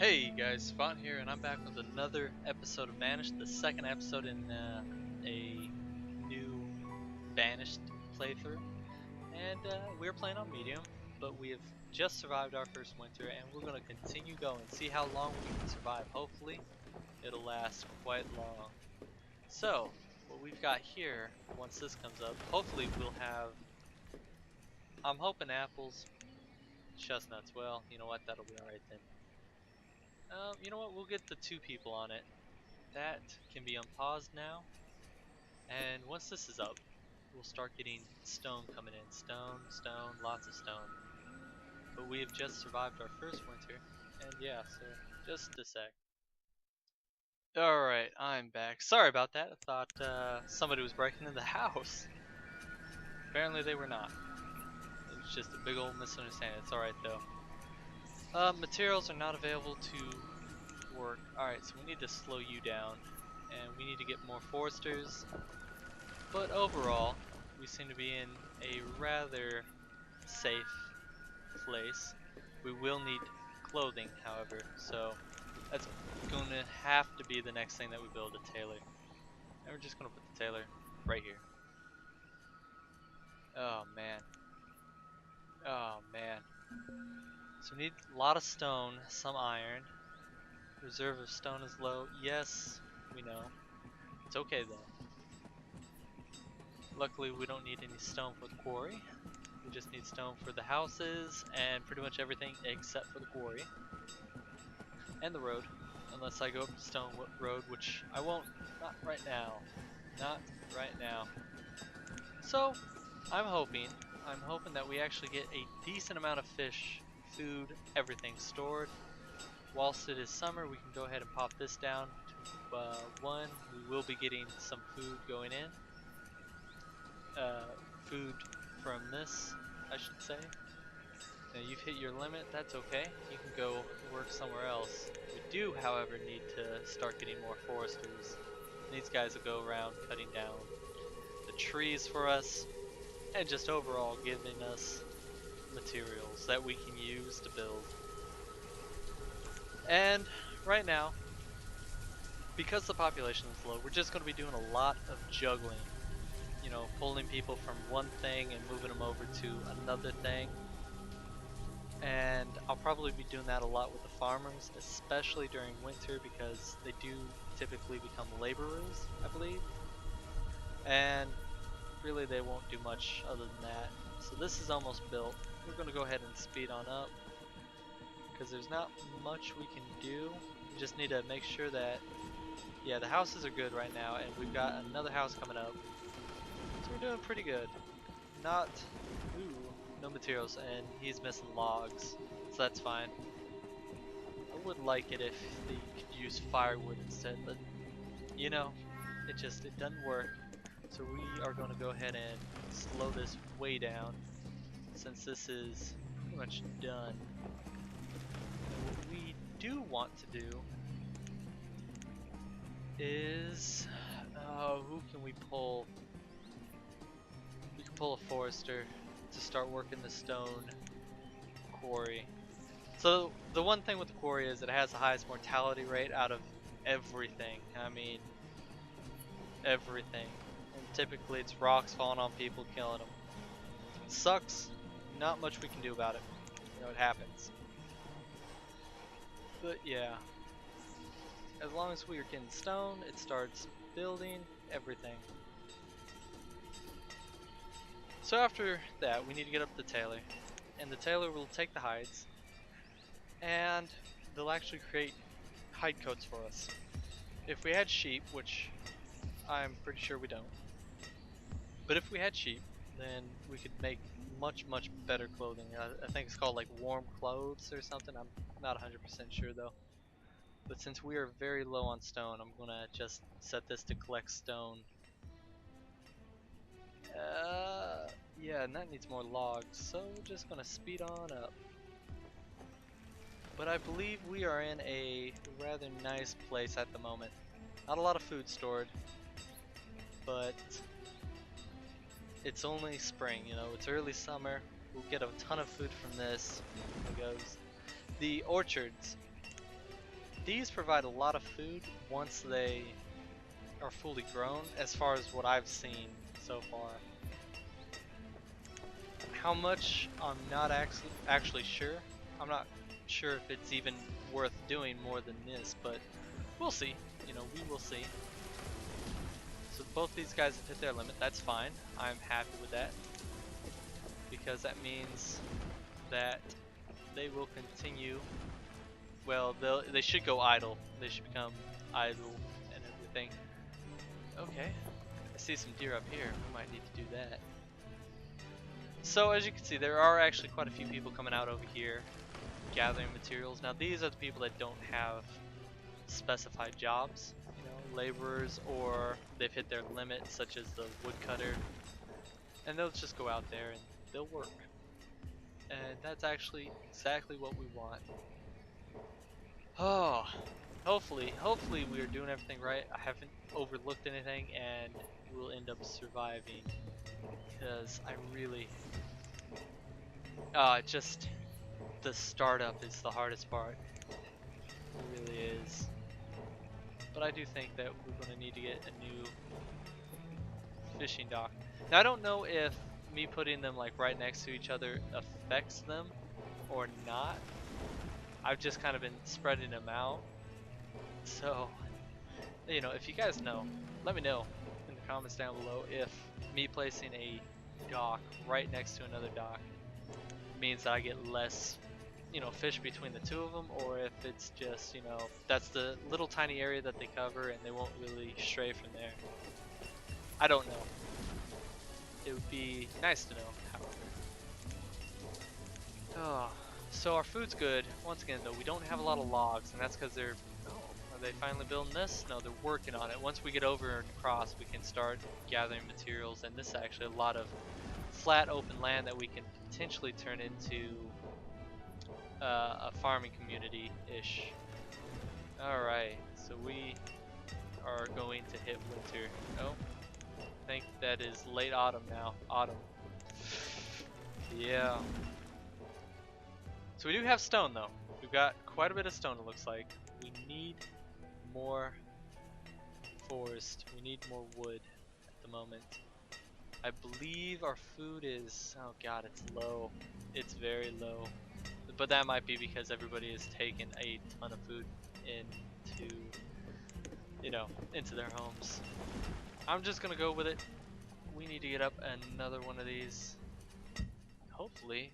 Hey guys, Cervant here, and I'm back with another episode of Banished, the second episode in a new Banished playthrough. And we're playing on medium, but we have just survived our first winter, and we're going to continue going, see how long we can survive. Hopefully, it'll last quite long. So, what we've got here, once this comes up, hopefully we'll have, I'm hoping apples, chestnuts. Well, you know what, that'll be alright then. You know what, we'll get the 2 people on it. That can be unpaused now, and once this is up, we'll start getting stone coming in. Stone, lots of stone. But we have just survived our first winter, and yeah, so just a sec. Alright, I'm back. Sorry about that, I thought somebody was breaking into the house. Apparently they were not. It was just a big old misunderstanding. It's alright though. Materials are not available to work. Alright, so we need to slow you down. And we need to get more foresters. But overall, we seem to be in a rather safe place. We will need clothing, however, so that's going to have to be the next thing that we build, a tailor. And we're just going to put the tailor right here. Oh man. Oh man. So we need a lot of stone, some iron. Reserve of stone is low. Yes, we know. It's okay though. Luckily we don't need any stone for the quarry. We just need stone for the houses and pretty much everything except for the quarry. And the road. Unless I go up the stone road, which I won't. Not right now. Not right now. So, I'm hoping that we actually get a decent amount of fish, food, everything stored. Whilst it is summer, we can go ahead and pop this down to 1. We will be getting some food going in. Food from this, I should say. Now you've hit your limit, that's okay. You can go work somewhere else. We do, however, need to start getting more foresters. These guys will go around cutting down the trees for us and just overall giving us materials that we can use to build. And right now, because the population is low, we're just going to be doing a lot of juggling. You know, pulling people from one thing and moving them over to another thing. And I'll probably be doing that a lot with the farmers, especially during winter, because they do typically become laborers, I believe. And really they won't do much other than that. So this is almost built. We're going to go ahead and speed on up, because there's not much we can do. We just need to make sure that, yeah, the houses are good right now, and we've got another house coming up. So we're doing pretty good. Not, ooh, no materials, and he's missing logs, so that's fine. I would like it if they could use firewood instead, but you know, it doesn't work. So we are going to go ahead and slow this way down, since this is pretty much done. And what we do want to do is, who can we pull? We can pull a forester to start working the stone quarry. So the one thing with the quarry is it has the highest mortality rate out of everything. I mean, everything. And typically it's rocks falling on people, killing them. It sucks. Not much we can do about it. You know, it happens. But yeah, as long as we are getting stone, it starts building everything. So after that, we need to get up the tailor, and the tailor will take the hides, and they'll actually create hide coats for us. If we had sheep, which I'm pretty sure we don't, but if we had sheep, then we could make much better clothing. I think it's called like warm clothes or something. I'm not 100% sure though. But since we are very low on stone, I'm gonna just set this to collect stone. Yeah, and that needs more logs, so we're just gonna speed on up. But I believe we are in a rather nice place at the moment. Not a lot of food stored, but it's only spring, you know, it's early summer. We'll get a ton of food from this. There goes. The orchards these provide a lot of food once they are fully grown, as far as what I've seen so far. How much, I'm not actually sure. I'm not sure if it's even worth doing more than this, but we'll see. You know, we will see. So both these guys have hit their limit. That's fine. I'm happy with that, because that means that they will continue. Well, they should go idle. They should become idle and everything. Okay, I see some deer up here. We might need to do that. So as you can see, there are actually quite a few people coming out over here gathering materials. Now these are the people that don't have specified jobs, you know, laborers, or they've hit their limit, such as the woodcutter, and they'll just go out there and they'll work. And that's actually exactly what we want. Oh, hopefully we're doing everything right. I haven't overlooked anything, and we'll end up surviving, because I really, just the startup is the hardest part. It really is. But I do think that we're going to need to get a new fishing dock. Now I don't know if me putting them like right next to each other affects them or not. I've just kind of been spreading them out. So, you know, if you guys know, let me know in the comments down below if me placing a dock right next to another dock means that I get less, you know, fish between the two of them, or if it's just, you know, that's the little tiny area that they cover and they won't really stray from there. I don't know. It would be nice to know, however. Oh, so our food's good. Once again though, we don't have a lot of logs, and that's because they're, are they finally building this? No, they're working on it. Once we get over and across, we can start gathering materials, and this is actually a lot of flat open land that we can potentially turn into a farming community-ish. Alright, so we are going to hit winter. Oh, I think that is late autumn now. Autumn. Yeah. So we do have stone though. We've got quite a bit of stone, it looks like. We need more forest. We need more wood at the moment. I believe our food is, oh god, it's low. It's very low. But that might be because everybody has taken a ton of food into, you know, into their homes. I'm just gonna go with it. We need to get up another one of these. Hopefully.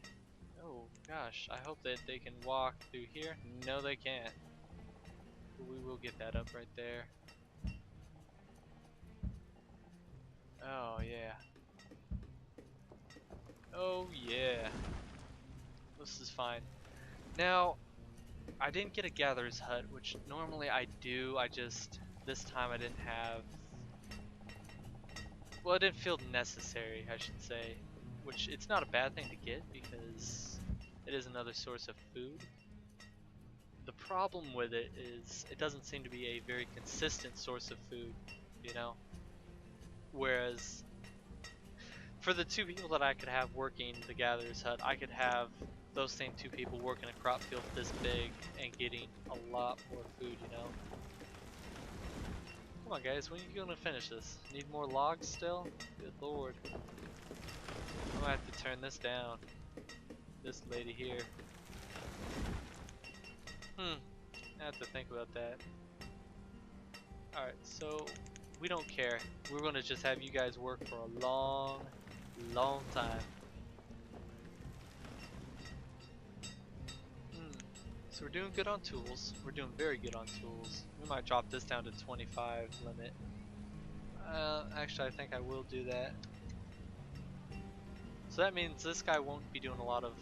Oh gosh, I hope that they can walk through here. No, they can't. But we will get that up right there. Oh yeah. Oh yeah. This is fine. Now, I didn't get a gatherer's hut, which normally I do. This time I didn't have, well, it didn't feel necessary, I should say. Which, it's not a bad thing to get, because it is another source of food. The problem with it is, it doesn't seem to be a very consistent source of food, you know? Whereas, for the two people that I could have working the gatherer's hut, I could have those same two people working a crop field this big and getting a lot more food, you know? Come on guys, when are you gonna finish this? Need more logs still? Good lord. I'm gonna have to turn this down. This lady here. I have to think about that. Alright, so we don't care. We're gonna just have you guys work for a long, long time. So we're doing good on tools. We're doing very good on tools. We might drop this down to 25 limit. Actually, I think I will do that. So that means this guy won't be doing a lot of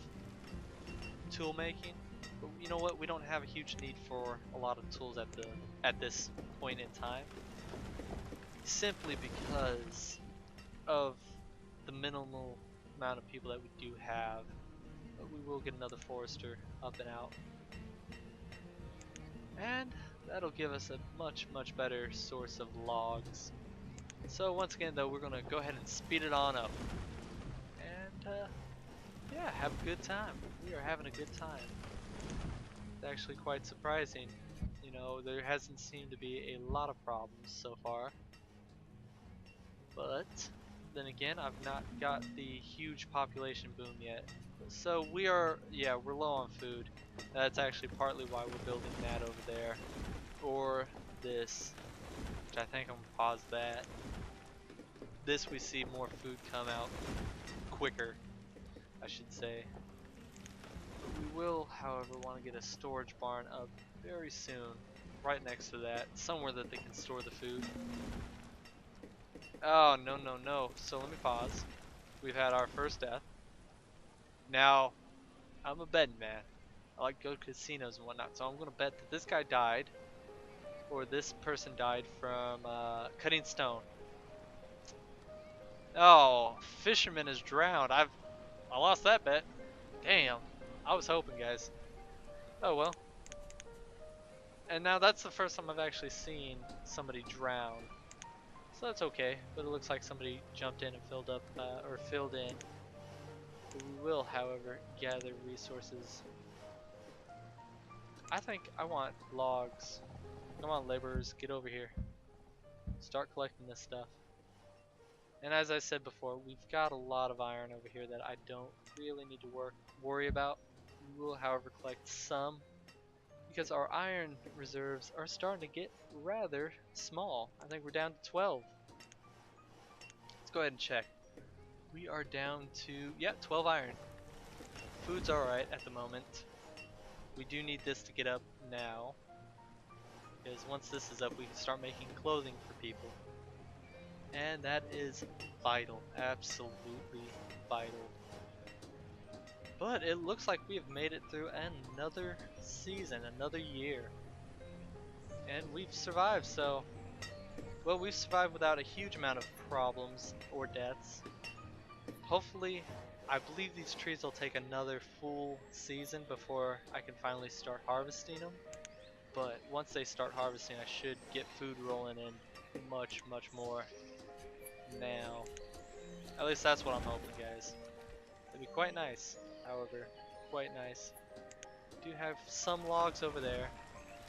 tool making. But you know what? We don't have a huge need for a lot of tools at this point in time. Simply because of the minimal amount of people that we do have. But we will get another forester up and out. And that'll give us a much, much better source of logs. So once again though, we're gonna go ahead and speed it on up. And yeah, have a good time. We are having a good time. It's actually quite surprising, You know, there hasn't seemed to be a lot of problems so far. But then again, I've not got the huge population boom yet. So we're low on food. That's actually partly why we're building that over there. Or this, which I think I'm gonna pause that. This we see more food come out quicker, I should say. But we will, however, want to get a storage barn up very soon, right next to that, somewhere that they can store the food. Oh, no, no, no. So let me pause. We've had our first death. Now, I'm a betting man. I like to go to casinos and whatnot, so I'm going to bet that this guy died, or this person died from cutting stone. Oh, fisherman is drowned. I lost that bet. Damn. I was hoping, guys. Oh well. And now that's the first time I've actually seen somebody drown. So that's okay, but it looks like somebody jumped in and filled up, or filled in. But we will, however, gather resources. I think I want logs. Come on, laborers, get over here. Start collecting this stuff. And as I said before, we've got a lot of iron over here that I don't really need to worry about. We will, however, collect some, because our iron reserves are starting to get rather small. I think we're down to 12. Let's go ahead and check. We are down to, 12 iron. Food's alright at the moment. We do need this to get up now, because once this is up we can start making clothing for people. And that is vital, absolutely vital. But it looks like we have made it through another season, another year. And we've survived, so... Well, we've survived without a huge amount of problems or deaths. Hopefully, I believe these trees will take another full season before I can finally start harvesting them. But once they start harvesting, I should get food rolling in much, much more now. At least that's what I'm hoping, guys. It'd be quite nice, however, quite nice. We do have some logs over there.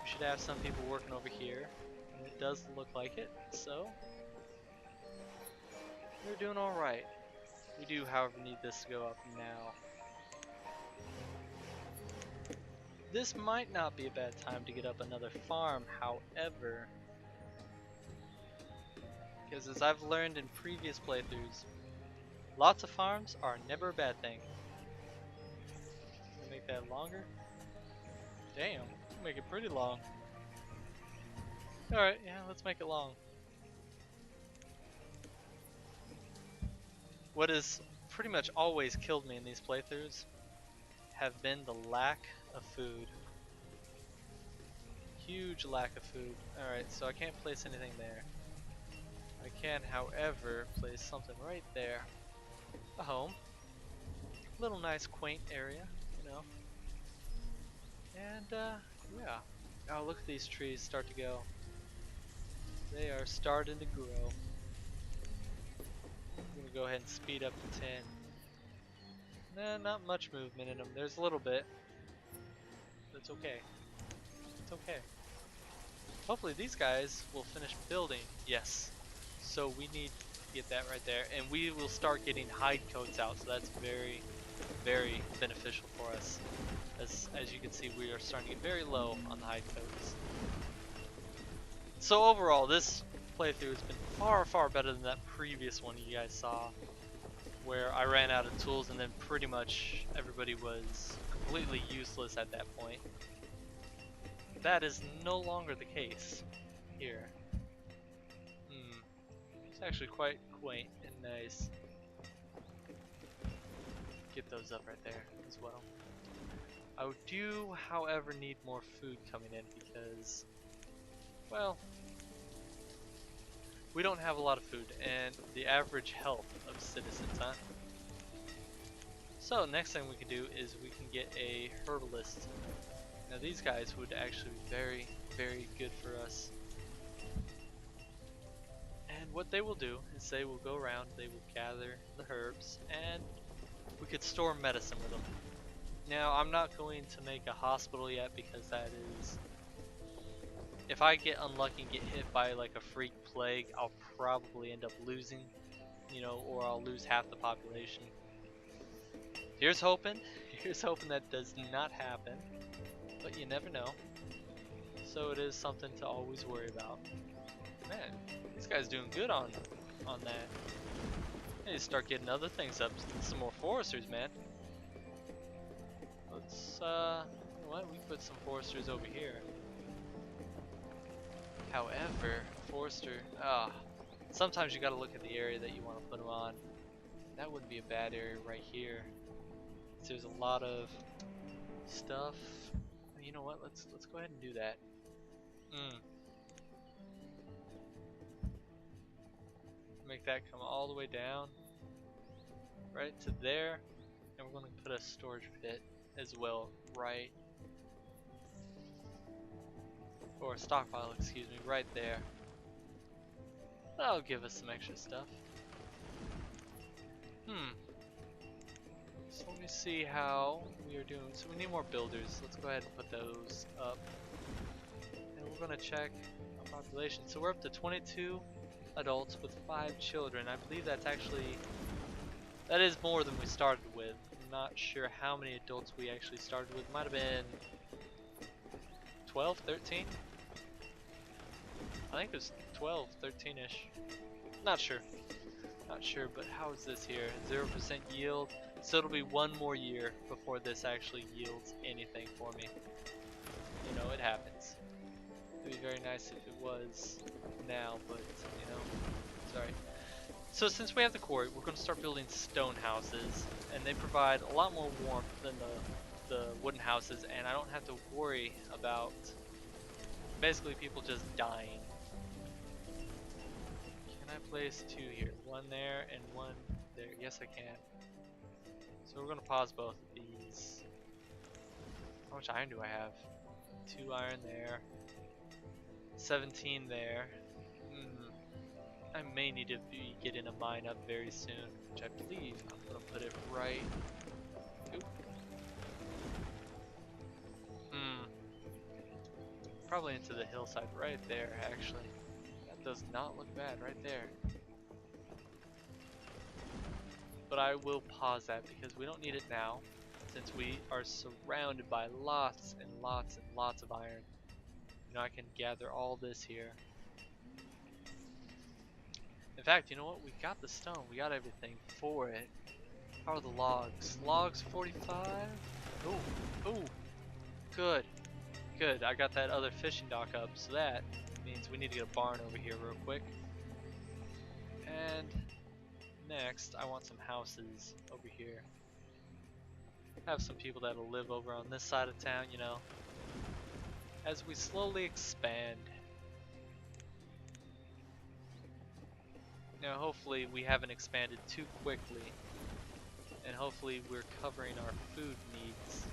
We should have some people working over here, and it does look like it, so we're doing alright. We do, however, need this to go up now. This might not be a bad time to get up another farm, however, because as I've learned in previous playthroughs, lots of farms are never a bad thing. Can I make that longer? Damn, make it pretty long. Alright, yeah, let's make it long. What has pretty much always killed me in these playthroughs have been the lack of food. Huge lack of food. Alright, so I can't place anything there. I can, however, place something right there. A home. Little nice quaint area, you know. And yeah. Oh, look at these trees start to go. They are starting to grow. I'm gonna go ahead and speed up to 10. Nah, not much movement in them. There's a little bit. But it's okay. It's okay. Hopefully these guys will finish building. Yes. So we need to get that right there. And we will start getting hide coats out. So that's very, very beneficial for us. As you can see, we are starting to get very low on the hide coats. So overall, this playthrough has been far, far better than that previous one you guys saw, where I ran out of tools and then pretty much everybody was completely useless at that point. That is no longer the case here. It's actually quite quaint and nice. Get those up right there as well. I do, however, need more food coming in because, well, we don't have a lot of food and the average health of citizens, huh? So next thing we can do is we can get a herbalist. Now these guys would actually be very, very good for us. And what they will do is they will go around, they will gather the herbs, and we could store medicine with them. Now I'm not going to make a hospital yet because that is if I get unlucky and get hit by like a freak plague, I'll probably end up losing, you know, or I'll lose half the population. Here's hoping. Here's hoping that does not happen, but you never know. So it is something to always worry about. Man, this guy's doing good on that. I need to start getting other things up. Some more foresters, man. Let's, you know what? We put some foresters over here. However, forester, sometimes you gotta look at the area that you want to put them on. That wouldn't be a bad area right here. There's a lot of stuff. You know what? Let's go ahead and do that. Make that come all the way down, right to there, and we're going to put a storage pit as well, right, or a stockpile, excuse me, right there. That'll give us some extra stuff. So let me see how we are doing. So we need more builders. Let's go ahead and put those up. And we're going to check our population. So we're up to 22 adults with 5 children. I believe that is more than we started with. I'm not sure how many adults we actually started with. Might have been 12, 13? I think it was 12, 13-ish. Not sure, but how is this here? 0% yield. So it'll be one more year before this actually yields anything for me. You know, it happens. It'd be very nice if it was now, but you know, sorry. So since we have the quarry, we're going to start building stone houses, and they provide a lot more warmth than the wooden houses, and I don't have to worry about basically people just dying. Can I place 2 here? 1 there and 1 there. Yes, I can. So we're going to pause both of these. How much iron do I have? 2 iron there. 17 there. I may need to be getting a mine up very soon, which I believe I'm going to put it right. Oop. Probably into the hillside right there, actually. That does not look bad right there. But I will pause that because we don't need it now, since we are surrounded by lots and lots and lots of iron. You know, I can gather all this here. In fact, you know what? We got the stone. We got everything for it. How are the logs? Logs 45? Ooh, ooh. Good. Good. I got that other fishing dock up, so that means we need to get a barn over here real quick. And next, I want some houses over here. Have some people that'll live over on this side of town, you know, as we slowly expand. Now hopefully we haven't expanded too quickly, and hopefully we're covering our food needs.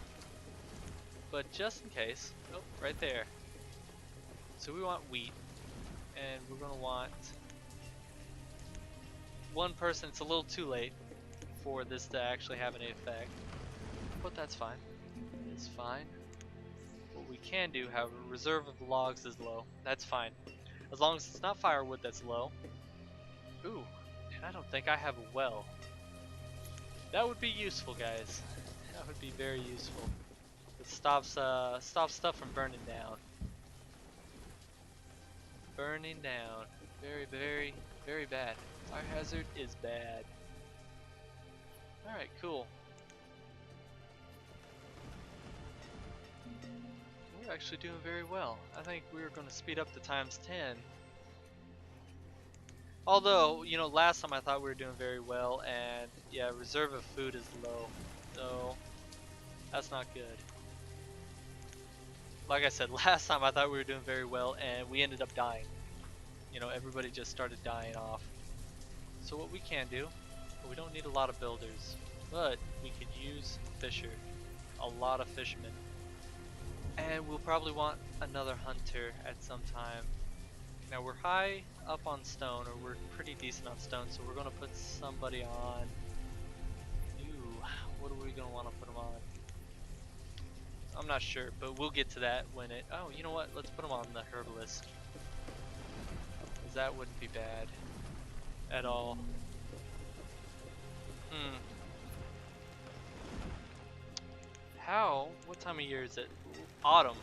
But just in case, oh, right there. So we want wheat, and we're gonna want 1 person. It's a little too late for this to actually have any effect, but that's fine. It's fine. What we can do, however, reserve of logs is low. That's fine, as long as it's not firewood that's low. Ooh, and I don't think I have a well. That would be useful, guys. That would be very useful. It stops stuff from burning down. Burning down. Very, very, very bad. Fire hazard is bad. Alright, cool. We're actually doing very well. I think we're going to speed up the times 10. Although, you know, last time I thought we were doing very well, and yeah, reserve of food is low, so that's not good. Like I said, last time I thought we were doing very well, and we ended up dying. You know, everybody just started dying off. So what we can do, we don't need a lot of builders, but we could use fisher, a lot of fishermen. And we'll probably want another hunter at some time. Now we're high up on stone, or we're pretty decent on stone, so we're going to put somebody on. Ooh, what are we going to want to put them on? I'm not sure, but we'll get to that when it. Oh, you know what? Let's put them on the herbalist. Cause that wouldn't be bad at all. Hmm. How? What time of year is it? Autumn.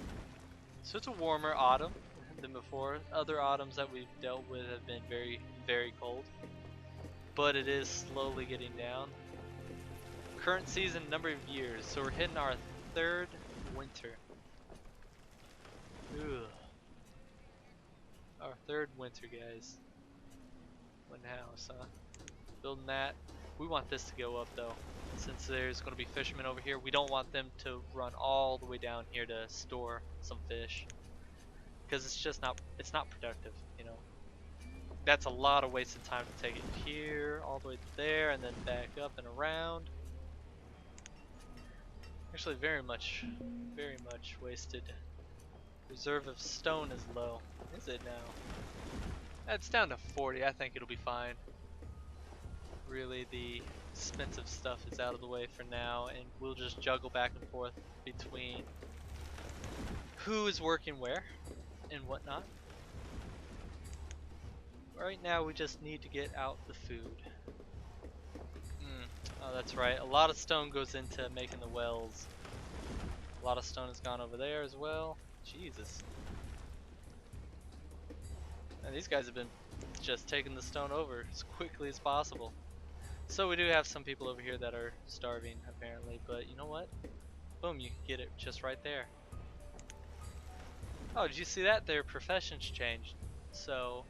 So it's a warmer autumn than before. Other autumns that we've dealt with have been very, very cold. But it is slowly getting down. Current season, number of years. So we're hitting our 3rd winter. Ugh. Our 3rd winter, guys. One house, huh? Building that. We want this to go up though. Since there's going to be fishermen over here, we don't want them to run all the way down here to store some fish. Because it's just not, it's not productive, you know. That's a lot of wasted time to take it here, all the way to there, and then back up and around. Actually, very much wasted. Reserve of stone is low. Is it now? It's down to 40. I think it'll be fine. Really, the expensive stuff is out of the way for now, and we'll just juggle back and forth between who is working where and whatnot. Right now, we just need to get out the food. Oh, that's right. A lot of stone goes into making the wells. A lot of stone has gone over there as well. Jesus. And these guys have been just taking the stone over as quickly as possible. So we do have some people over here that are starving apparently, but you know what? Boom, you can get it just right there. Oh, did you see that? Their professions changed. So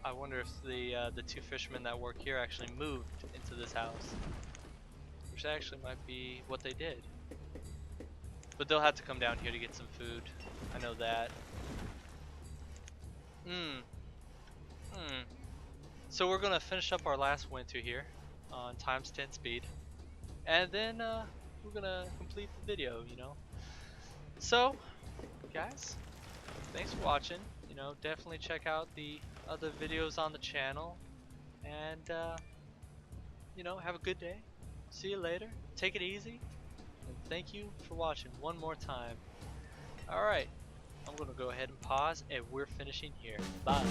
I wonder if the 2 fishermen that work here actually moved into this house. Which actually might be what they did. But they'll have to come down here to get some food. I know that. So we're gonna finish up our last winter here on ×10 speed. And then we're gonna complete the video, you know. So, guys, thanks for watching. You know, definitely check out the other videos on the channel. And, you know, have a good day. See you later. Take it easy. And thank you for watching one more time. Alright, I'm going to go ahead and pause, and we're finishing here. Bye.